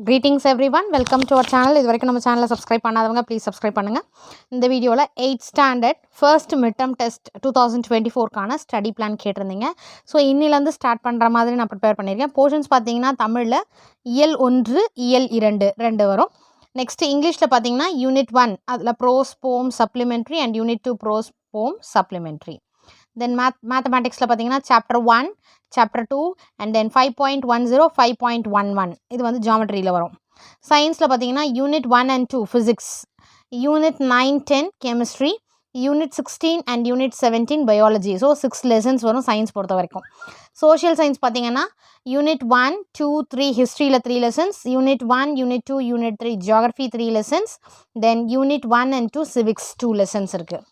Greetings everyone, welcome to our channel. இது வரைக்கும் நம்ம சேனலை சப்ஸ்கிரைப் பண்ணாதவங்க ப்ளீஸ் சப்ஸ்கிரைப் பண்ணுங்கள். இந்த வீடியோவில் 8th standard first midterm test 2024க்கான ஸ்டடி பிளான் கேட்டிருந்தீங்க. ஸோ இன்னிலேருந்து ஸ்டார்ட் பண்ணுற மாதிரி நான் ப்ரிப்பேர் பண்ணியிருக்கேன். போர்ஷன்ஸ் பார்த்தீங்கன்னா தமிழில் இயல் 1 இயல் 2 வரும். நெக்ஸ்ட் இங்கிலீஷில் பார்த்தீங்கன்னா யூனிட் 1 அதில் ப்ரோஸ் போம் சப்ளிமெண்ட்ரி அண்ட் யூனிட் 2 ப்ரோஸ் போம் சப்ளிமெண்ட்ரி. தென் மேத்தமேட்டிக்ஸில் பார்த்தீங்கன்னா சாப்டர் 1 சாப்டர் 2 அண்ட் தென் 5.10 5.11 இது வந்து ஜாமெட்ரியில் வரும். சயின்ஸில் பார்த்தீங்கன்னா unit 1 and 2 physics, unit 9, 10 chemistry, unit 16 and unit 17 biology. So 6 lessons வரும் சயின்ஸ் பொறுத்த வரைக்கும். சோஷியல் சயின்ஸ் பார்த்தீங்கன்னா யூனிட் 1, 2, 3 ஹிஸ்ட்ரியில் 3 lessons, unit 1, unit 2, unit 3 geography 3 lessons, then unit 1 and 2 civics 2 lessons இருக்குது.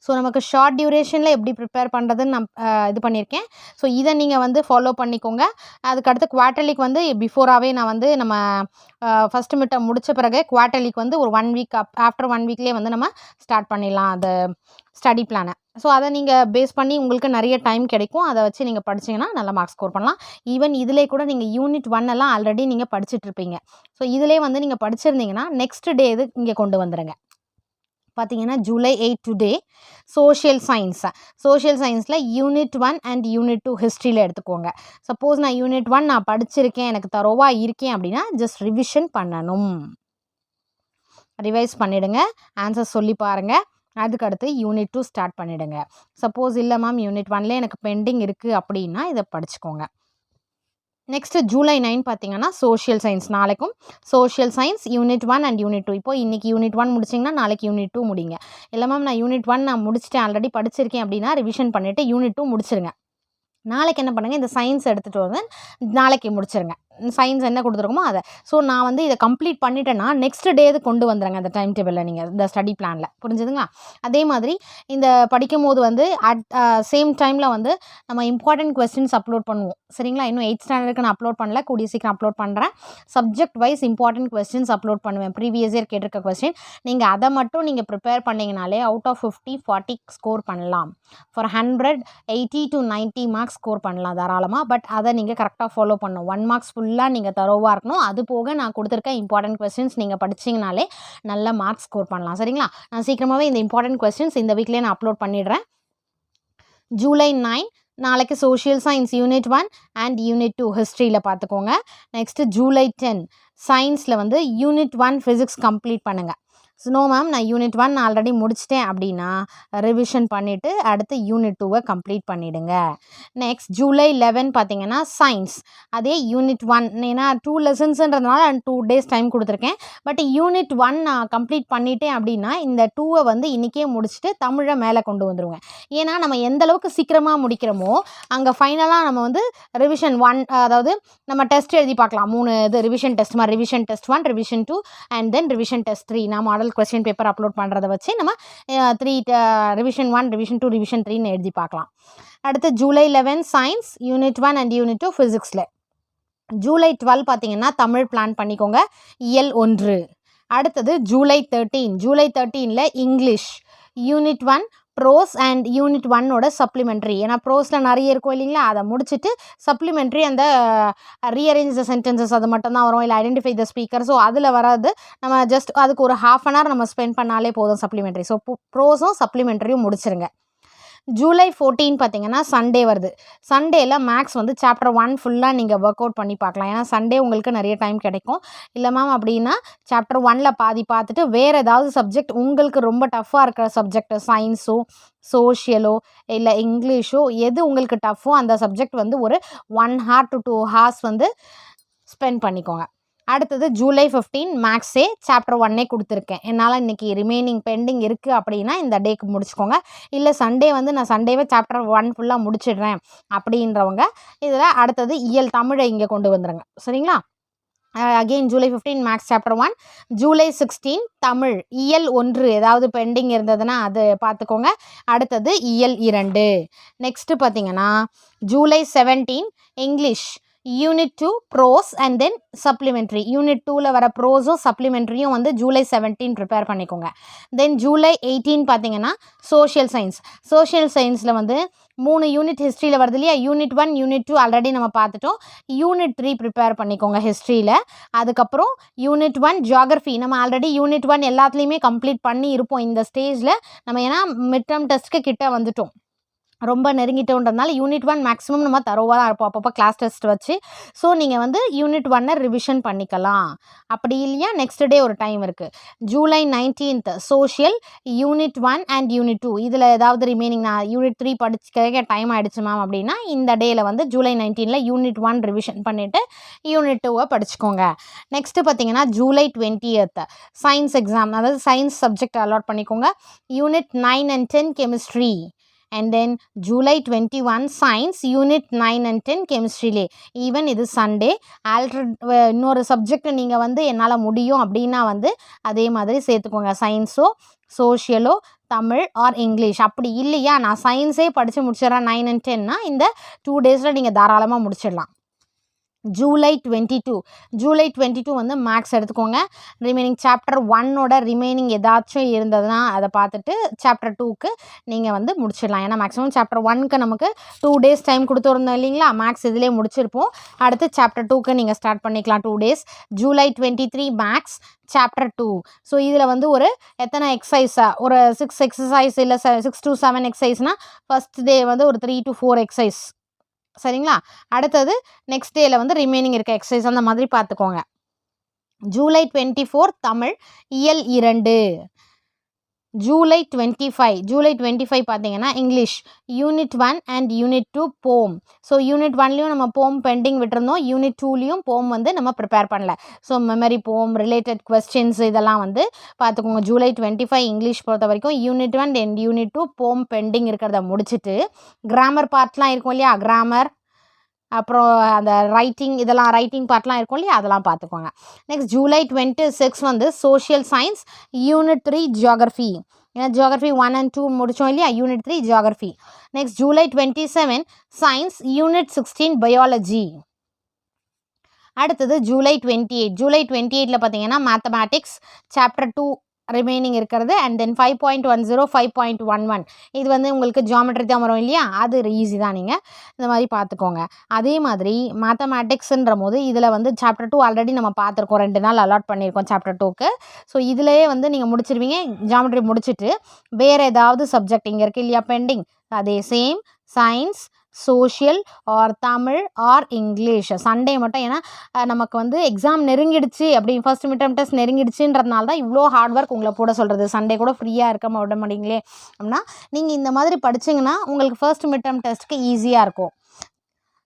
ஸோ நமக்கு ஷார்ட் டியூரேஷனில் எப்படி ப்ரிப்பேர் பண்ணுறதுன்னு நான் இது பண்ணியிருக்கேன். ஸோ இதை நீங்கள் வந்து ஃபாலோ பண்ணிக்கோங்க. அதுக்கடுத்து குவார்ட்டர்லிக்கு வந்து பிஃபோராகவே நான் வந்து நம்ம ஃபஸ்ட்டு மிட்டம் முடித்த பிறகு குவார்ட்டர்லிக்கு வந்து ஒரு 1 வீக் ஆஃப்டர் 1 வீக்லேயே வந்து நம்ம ஸ்டார்ட் பண்ணிடலாம் அந்த ஸ்டடி பிளானை. ஸோ அதை நீங்கள் பேஸ் பண்ணி உங்களுக்கு நிறைய டைம் கிடைக்கும். அதை வச்சு நீங்கள் படிச்சிங்கன்னா நல்ல மார்க்ஸ் ஸ்கோர் பண்ணலாம். ஈவன் இதிலே கூட நீங்கள் யூனிட் 1 எல்லாம் ஆல்ரெடி நீங்கள் படிச்சுட்ருப்பீங்க. ஸோ இதிலே வந்து நீங்கள் படிச்சிருந்தீங்கன்னா நெக்ஸ்ட் டே இது இங்கே கொண்டு வந்துடுங்க. பார்த்தீங்கன்னா ஜூலை 8 டுடே சோஷியல் சயின்ஸில் யூனிட் 1 அண்ட் யூனிட் 2 ஹிஸ்ட்ரியில் எடுத்துக்கோங்க. சப்போஸ் நான் யூனிட் 1 நான் படிச்சிருக்கேன், எனக்கு தரோவாக இருக்கேன் அப்படின்னா ஜஸ்ட் ரிவிஷன் பண்ணணும். ரிவைஸ் பண்ணிவிடுங்க, ஆன்சர் சொல்லி பாருங்கள். அதுக்கடுத்து யூனிட் 2 ஸ்டார்ட் பண்ணிவிடுங்க. சப்போஸ் இல்லை மேம் யூனிட் 1லே எனக்கு பெண்டிங் இருக்குது அப்படின்னா இதை படிச்சுக்கோங்க. நெக்ஸ்ட்டு ஜூலை 9 பார்த்தீங்கன்னா சோஷியல் சயின்ஸ். நாளைக்கும் social science unit 1 and unit 2. இப்போது இன்றைக்கி யூனிட் 1 முடிச்சிங்கன்னா நாளைக்கு யூனிட் 2 முடிங்க. இல்லை மேம் நான் யூனிட் 1 நான் முடிச்சிட்டேன் ஆல்ரெடி படிச்சிருக்கேன் அப்படின்னா ரிவிஷன் பண்ணிவிட்டு யூனிட் 2 முடிச்சிருங்க. நாளைக்கு என்ன பண்ணுங்கள், இந்த சயின்ஸ் எடுத்துகிட்டு வந்து நாளைக்கு முடிச்சிருங்க. சயின்ஸ் என்ன கொடுத்துருக்கோமோ அதை. ஸோ நான் வந்து இதை கம்ப்ளீட் பண்ணிட்டேன்னா நெக்ஸ்ட் டே இது கொண்டு வந்துடுங்க அந்த டைம் டேபிளில் நீங்கள் இந்த ஸ்டடி பிளானில். புரிஞ்சுதுங்களா? அதே மாதிரி இந்த படிக்கும் போது வந்து அட் சேம் டைமில் வந்து நம்ம இம்பார்ட்டன்ட் கொஸ்டின்ஸ் அப்லோட் பண்ணுவோம். சரிங்களா? இன்னும் 8th ஸ்டாண்டர்டுக்கு நான் அப்லோட் பண்ணல, கூடிய சீக்கிரம் அப்லோட் பண்ணுறேன். Subject wise important questions upload பண்ணுவேன். ப்ரீவியஸ் இயர் கேட்டிருக்க கொஸ்டின் நீங்கள் அதை மட்டும் நீங்கள் ப்ரிப்பேர் பண்ணிங்கனாலே அவுட் ஆஃப் 50 40 ஸ்கோர் பண்ணலாம். ஃபார் 100 80 to 90 மார்க்ஸ் ஸ்கோர் பண்ணலாம் தாராளமாக. பட் அதை நீங்கள் கரெக்டாக ஃபாலோ பண்ணணும். 1 மார்க்ஸ் ஃபுல்லாக நீங்கள் தரோவாக இருக்கணும். அது போக நான் கொடுத்துருக்க இம்பார்ட்டன்ட் கொஸ்டின்ஸ் நீங்கள் படிச்சிங்கனாலே நல்ல மார்க்ஸ் ஸ்கோர் பண்ணலாம். சரிங்களா? நான் சீக்கிரமாகவே இந்த இம்பார்ட்டன்ட் கொஸ்டின்ஸ் இந்த வீக்லேயே நான் அப்லோட் பண்ணிடுறேன். ஜூலை 9 நாளைக்கு social science unit 1 and unit 2 ஹிஸ்ட்ரியில் பார்த்துக்கோங்க. நெக்ஸ்ட்டு ஜூலை 10 சயின்ஸில் வந்து யூனிட் 1 ஃபிசிக்ஸ் கம்ப்ளீட் பண்ணுங்கள். நோ மேம் நான் யூனிட் 1 ஆல்ரெடி முடிச்சிட்டேன் அப்படின்னா ரிவிஷன் பண்ணிவிட்டு அடுத்து யூனிட் 2 கம்ப்ளீட் பண்ணிவிடுங்க. நெக்ஸ்ட் ஜூலை 11 பார்த்தீங்கன்னா சயின்ஸ், அதே யூனிட் 1 ஏன்னா 2 லெசன்ஸுன்றதுனால 2 days டைம் கொடுத்துருக்கேன். பட் யூனிட் 1 நான் கம்ப்ளீட் பண்ணிட்டேன் அப்படின்னா இந்த 2 வந்து இன்றைக்கே முடிச்சுட்டு தமிழை மேலே கொண்டு வந்துடுவேன். ஏன்னா நம்ம எந்தளவுக்கு சீக்கிரமாக முடிக்கிறோமோ அங்கே ஃபைனலாக நம்ம வந்து ரிவிஷன் 1 அதாவது நம்ம டெஸ்ட் எழுதி பார்க்கலாம். 3 இது ரிவிஷன் டெஸ்ட் மாதிரி, revision test 1, revision 2 and then revision test 3. நான் மாடல் கொஸ்டின் பேப்பர் அப்லோட் பண்ணுறதை வச்சு நம்ம 3 ரிவிஷன் 1, ரிவிஷன் 2, ரிவிஷன் 3ன்னு எழுதி பார்க்கலாம். அடுத்து July 11 science unit 1 and unit 2 ஃபிசிக்ஸில். ஜூலை 12 பார்த்தீங்கன்னா தமிழ் பிளான் பண்ணிக்கோங்க, இயல் 1. அடுத்தது ஜூலை 13ல் English unit 1 prose and unit 1ஓட சப்ளிமெண்ட்ரி. ஏன்னா ப்ரோஸில் நிறைய இருக்கும் இல்லைங்களா, அதை முடிச்சுட்டு சப்ளிமெண்ட்ரி அந்த ரீஅரேஞ்ச் த சென்டென்சஸ் அது மட்டும் தான் வரும், இல்லை ஐடென்டிஃபை த ஸ்பீக்கர். ஸோ அதில் வராது, நம்ம ஜஸ்ட் அதுக்கு ஒரு 1/2 hour நம்ம ஸ்பெண்ட் பண்ணாலே போதும் சப்ளிமெண்ட்ரி. ஸோ ப்ரோஸும் சப்ளிமெண்ட்ரியும் முடிச்சிருங்க. ஜூலை 14 பார்த்தீங்கன்னா சண்டே வருது. சண்டேயில் மேக்ஸ் வந்து சாப்டர் 1 ஃபுல்லாக நீங்கள் ஒர்க் அவுட் பண்ணி பார்க்கலாம். ஏன்னா சண்டே உங்களுக்கு நிறைய டைம் கிடைக்கும். இல்லை மேம் அப்படின்னா சாப்டர் 1ல் பாதி பார்த்துட்டு வேறு ஏதாவது சப்ஜெக்ட் உங்களுக்கு ரொம்ப டஃப்பாக இருக்கிற சப்ஜெக்ட், சயின்ஸோ சோஷியலோ இல்லை இங்கிலீஷோ எது உங்களுக்கு டஃப்போ அந்த சப்ஜெக்ட் வந்து ஒரு 1 hour to 2 hours வந்து ஸ்பெண்ட் பண்ணிக்கோங்க. அடுத்தது ஜூலை 15 மேக்ஸே சாப்டர் 1 கொடுத்துருக்கேன். என்னால் இன்றைக்கி ரிமைனிங் பெண்டிங் இருக்குது அப்படின்னா இந்த டேக்கு முடிச்சுக்கோங்க. இல்லை சண்டே வந்து நான் சண்டேவே சாப்டர் 1 ஃபுல்லாக முடிச்சிடுறேன் அப்படின்றவங்க இதில் அடுத்தது இயல் தமிழை இங்கே கொண்டு வந்துடுங்க. சரிங்களா? Again July 15 maths chapter 1, July 16 Tamil இயல் 1 ஏதாவது பெண்டிங் இருந்ததுன்னா அது பார்த்துக்கோங்க. அடுத்தது இயல் 2. நெக்ஸ்ட்டு பார்த்தீங்கன்னா July 17 English unit 2 prose and then supplementary. Unit 2ல் வர ப்ரோஸும் சப்ளிமெண்ட்ரியும் வந்து ஜூலை 17 ப்ரிப்பேர் பண்ணிக்கோங்க. தென் ஜூலை 18 பார்த்தீங்கன்னா சோஷியல் சயின்ஸ். சோஷியல் சயின்ஸில் வந்து 3 யூனிட் ஹிஸ்ட்ரியில் வருது இல்லையா. யூனிட் 1 யூனிட் 2 ஆல்ரெடி நம்ம பார்த்துட்டோம். யூனிட் 3 ப்ரிப்பேர் பண்ணிக்கோங்க ஹிஸ்ட்ரியில். அதுக்கப்புறம் யூனிட் 1 ஜியாகிரஃபி. நம்ம ஆல்ரெடி யூனிட் 1 எல்லாத்துலேயுமே கம்ப்ளீட் பண்ணி இருப்போம் இந்த ஸ்டேஜில். நம்ம ஏன்னா மிட் டேர்ம் டெஸ்ட்டுக்கு கிட்ட வந்துட்டோம், ரொம்ப நெருங்கிட்டோன்றதுனால யூனிட் 1 மேக்ஸிமம் நம்ம தரோவாக தான் இருப்போம் அப்பப்போ கிளாஸ் டெஸ்ட் வச்சு. ஸோ நீங்கள் வந்து யூனிட் 1 ரிவிஷன் பண்ணிக்கலாம். அப்படி இல்லையா நெக்ஸ்ட் டே ஒரு டைம் இருக்குது. July 19 social unit 1 and unit 2. இதில் ஏதாவது ரிமைனிங் நான் யூனிட் 3 படிச்சுக்க டைம் ஆகிடுச்சு மேம் அப்படின்னா இந்த டேயில் வந்து ஜூலை 19 யூனிட் 1 ரிவிஷன் பண்ணிவிட்டு யூனிட் 2 படிச்சுக்கோங்க. நெக்ஸ்ட்டு பார்த்தீங்கன்னா ஜூலை 20 சயின்ஸ் எக்ஸாம், அதாவது சயின்ஸ் சப்ஜெக்ட் அலாட் பண்ணிக்கோங்க. Unit 9 and 10 chemistry. And then July 21 science unit 9 and 10 chemistry. Even இது சண்டே இன்னொரு சப்ஜெக்ட் நீங்கள் வந்து என்னால் முடியும் அப்படின்னா வந்து அதே மாதிரி சேர்த்துக்கோங்க. சயின்ஸோ சோஷியலோ தமிழ் ஆர் இங்கிலீஷ். அப்படி இல்லையா நான் சயின்ஸே படித்து முடிச்சிடறேன் 9 and 10னா இந்த 2 days நீங்கள் தாராளமாக முடிச்சிடலாம். ஜூலை 22 வந்து மேக்ஸ் எடுத்துக்கோங்க. ரிமைனிங் சாப்டர் 1ஓட ரிமைனிங் ஏதாச்சும் இருந்ததுன்னா அதை பார்த்துட்டு சாப்டர் 2க்கு நீங்கள் வந்து முடிச்சிடலாம். ஏன்னா மேக்ஸிமம் சாப்டர் 1க்கு நமக்கு 2 days டைம் கொடுத்துருந்தோம் இல்லைங்களா. மேக்ஸ் இதிலே முடிச்சிருப்போம். அடுத்து சாப்டர் 2க்கு நீங்கள் ஸ்டார்ட் பண்ணிக்கலாம் 2 days. July 23 maths chapter 2. So இதில் வந்து ஒரு எத்தனை எக்ஸசைஸாக ஒரு 6 எக்ஸசைஸ் இல்லை 6 to 7 எக்ஸசைஸ்னால் ஃபஸ்ட் டே வந்து ஒரு 3 to 4 எக்ஸசைஸ். சரிங்களா. அடுத்தது நெக்ஸ்ட் டேயில் வந்து ரிமைனிங் இருக்க எக்ஸசைஸ் அந்த மாதிரி பார்த்துக்கோங்க. ஜூலை 24 தமிழ் இயல் 2. ஜூலை 25 பார்த்தீங்கன்னா இங்கிலீஷ் யூனிட் 1 அண்ட் யூனிட் 2 போம். ஸோ யூனிட் 1லேயும் நம்ம போம் பெண்டிங் விட்டுருந்தோம். யூனிட் 2லேயும் போம் வந்து நம்ம ப்ரிப்பேர் பண்ணல. ஸோ மெமரி போம் ரிலேட்டட் கொஸ்டின்ஸ் இதெல்லாம் வந்து பார்த்துக்கோங்க. ஜூலை 25 இங்கிலீஷ் பொறுத்த வரைக்கும் யூனிட் 1 அண்ட் யூனிட் 2 போம் பெண்டிங் இருக்கிறத முடிச்சுட்டு கிராமர் பார்ட்லாம் இருக்கும் இல்லையா, கிராமர் அப்புறம் அந்த ரைட்டிங் பார்ட்லாம் இருக்கும் இல்லையா, அதெல்லாம் பார்த்துக்கோங்க. நெக்ஸ்ட் ஜூலை 26 வந்து சோஷியல் சயின்ஸ் யூனிட் 3 ஜியாகிரஃபி. ஏன்னா ஜியாகிரஃபி 1 and 2 முடித்தோம் இல்லையா, unit 3 geography. Next July 27 science unit 16 biology. அடுத்தது ஜூலை 28 பார்த்தீங்கன்னா மேத்தமேட்டிக்ஸ் சாப்டர் 2 ரிமைனிங் இருக்கிறது. அண்ட் தென் 5.10 5.11 இது வந்து உங்களுக்கு ஜியாமெட்ரி தான் வரும் இல்லையா, அது ஈஸி தான், நீங்கள் இந்த மாதிரி பார்த்துக்கோங்க. அதே மாதிரி மேத்தமேட்டிக்ஸ்ன்ற போது இதில் வந்து சாப்டர் 2 ஆல்ரெடி நம்ம பார்த்துருக்கோம், 2 நாள் அலாட் பண்ணியிருக்கோம் சாப்டர் 2க்கு. ஸோ இதிலேயே வந்து நீங்கள் முடிச்சிருவீங்க. ஜியாமெட்ரி முடிச்சுட்டு வேறு ஏதாவது சப்ஜெக்ட் இங்கே இருக்குது இல்லையா பெண்டிங், அதே same science social or Tamil or English Sunday மட்டும். ஏன்னா நமக்கு வந்து எக்ஸாம் நெருங்கிடுச்சு அப்படி ஃபர்ஸ்ட் மிட் டேர்ம் டெஸ்ட் நெருங்கிடுச்சுன்றதுனால தான் இவ்வளோ ஹார்ட் ஒர்க் உங்களை போட சொல்கிறது. சண்டே கூட ஃப்ரீயாக இருக்க விட மாட்டீங்களே அப்படின்னா நீங்கள் இந்த மாதிரி படிச்சிங்கன்னா உங்களுக்கு ஃபர்ஸ்ட் மிட் டேர்ம் டெஸ்ட்டுக்கு ஈஸியாக இருக்கும்.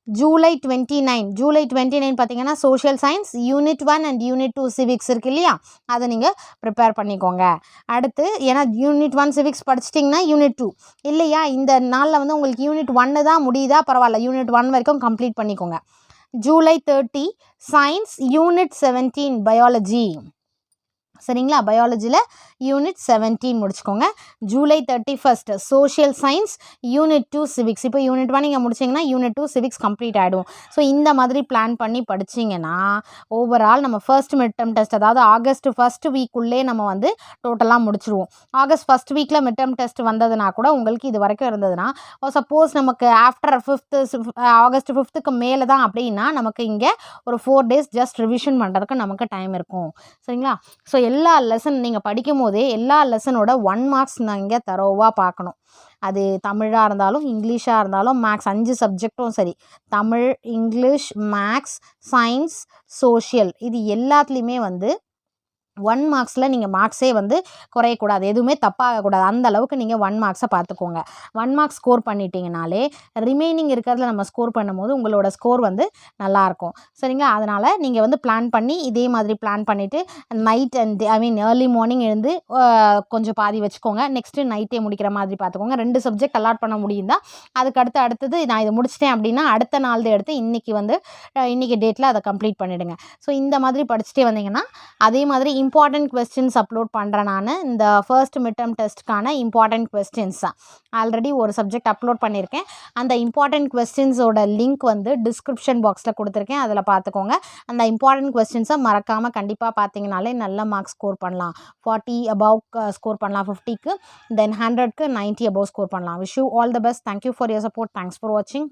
ஜூலை 29 பார்த்தீங்கன்னா social science unit 1 and unit 2 civics இருக்குது இல்லையா, அதை நீங்கள் ப்ரிப்பேர் பண்ணிக்கோங்க. அடுத்து ஏன்னா யூனிட் 1 சிவிக்ஸ் படிச்சிட்டிங்கன்னா யூனிட் 2 இல்லையா, இந்த நாளில் வந்து உங்களுக்கு யூனிட் 1 தான் முடியுதா பரவாயில்ல, யூனிட் 1 வரைக்கும் கம்ப்ளீட் பண்ணிக்கோங்க. July 30 science unit 17 biology. சரிங்களா, பயாலஜியில் யூனிட் 17 முடிச்சுக்கோங்க. July 31 social science unit 2 civics. இப்போ யூனிட் 1 நீங்கள் முடிச்சிங்கன்னா யூனிட் 2 சிவிக்ஸ் கம்ப்ளீட் ஆகிடும். ஸோ இந்த மாதிரி பிளான் பண்ணி படிச்சிங்கன்னா ஓவரால் நம்ம ஃபர்ஸ்ட் மிட் டேர்ம் டெஸ்ட் அதாவது ஆகஸ்ட் ஃபர்ஸ்ட் வீக்குள்ளே நம்ம வந்து டோட்டலாக முடிச்சிடுவோம். ஆகஸ்ட் ஃபர்ஸ்ட் வீக்கில் மிட் டேர்ம் டெஸ்ட் வந்ததுனா கூட உங்களுக்கு இது வரைக்கும் இருந்ததுன்னா சப்போஸ் நமக்கு ஆஃப்டர் ஆகஸ்ட் 5க்கு மேலே தான் அப்படின்னா நமக்கு இங்கே ஒரு 4 days ஜஸ்ட் ரிவிஷன் பண்ணுறதுக்கு நமக்கு டைம் இருக்கும். சரிங்களா. ஸோ எல்லா லெசன் நீங்கள் படிக்கும் போதே எல்லா லெசனோட 1 marks நீங்கள் தரோவாக பார்க்கணும். அது தமிழாக இருந்தாலும் இங்கிலீஷாக இருந்தாலும் மேக்ஸ் 5 சப்ஜெக்டும் சரி, Tamil English maths science social இது எல்லாத்துலேயுமே வந்து 1 marksல நீங்கள் மார்க்ஸே வந்து குறையக்கூடாது, எதுவுமே தப்பாகக்கூடாது. அந்த அளவுக்கு நீங்கள் 1 marksஸை பார்த்துக்கோங்க. 1 marks ஸ்கோர் பண்ணிட்டீங்கனாலே ரிமைனிங் இருக்கிறதுல நம்ம ஸ்கோர் பண்ணும்போது உங்களோட ஸ்கோர் வந்து நல்லாயிருக்கும். சரிங்களா. அதனால் நீங்கள் வந்து பிளான் பண்ணி இதே மாதிரி பிளான் பண்ணிவிட்டு நைட் அண்ட் ஏர்லி மார்னிங் எழுந்து கொஞ்சம் பாதி வச்சுக்கோங்க. நெக்ஸ்ட்டு நைட்டே முடிக்கிற மாதிரி பார்த்துக்கோங்க. 2 சப்ஜெக்ட் அலாட் பண்ண முடியும்தான். அதுக்கு அடுத்தது நான் இதை முடிச்சிட்டேன் அப்படின்னா அடுத்த நாள் எடுத்து இன்றைக்கி டேட்டில் அதை கம்ப்ளீட் பண்ணிவிடுங்க. ஸோ இந்த மாதிரி படிச்சுட்டே வந்தீங்கன்னா அதே மாதிரி இம்பார்ட்டன்ட் கொஸ்டின்ஸ் அப்லோட் பண்ணுறேன் நான். இந்த ஃபர்ஸ்ட் மிட் டெர்ம் டெஸ்ட்டுக்கான இம்பார்ட்டன்ட் கொஸ்டின்ஸ் ஆல்ரெடி ஒரு சப்ஜெக்ட் அப்லோட் பண்ணியிருக்கேன். அந்த இம்பார்ட்டன்ட் கொஸ்டின்ஸோட லிங்க் வந்து டிஸ்கிரிப்ஷன் பாக்ஸில் கொடுத்துருக்கேன், அதில் பார்த்துக்கோங்க. அந்த இம்பார்ட்டன்ட் கொஸ்டின்ஸை மறக்காமல் கண்டிப்பாக பார்த்தீங்கனாலே நல்ல மார்க்ஸ் ஸ்கோர் பண்ணலாம். 40 above ஸ்கோர் பண்ணலாம் 50க்கு, தென் 100க்கு 90 above ஸ்கோர் பண்ணலாம். Wish you all the best. Thank you for your support. Thanks for வாட்சிங்.